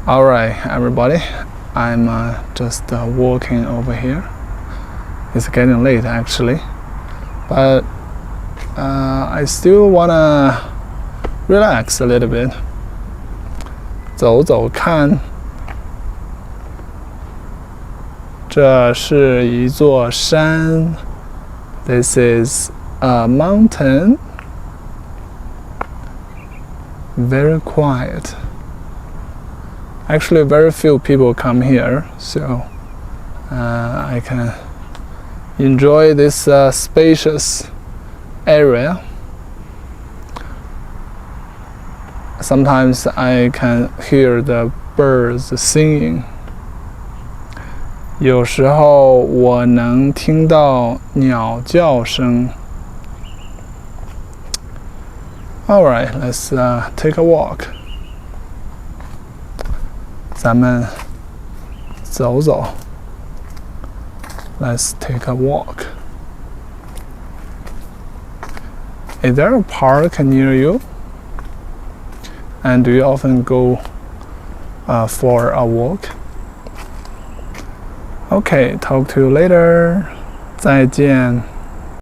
Alright, everybody. I'm just walking over here. It's getting late actually, but I still wanna relax a little bit. 走走看，这是一座山。This is a mountain. Very quiet. Actually, very few people come here, so I can enjoy this spacious area. Sometimes I can hear the birds singing. 有时候我能听到鸟叫声。All right, let's take a walk. 咱们走走。Let's take a walk. Is there a park near you? And do you often go for a walk? Okay, talk to you later. 再见。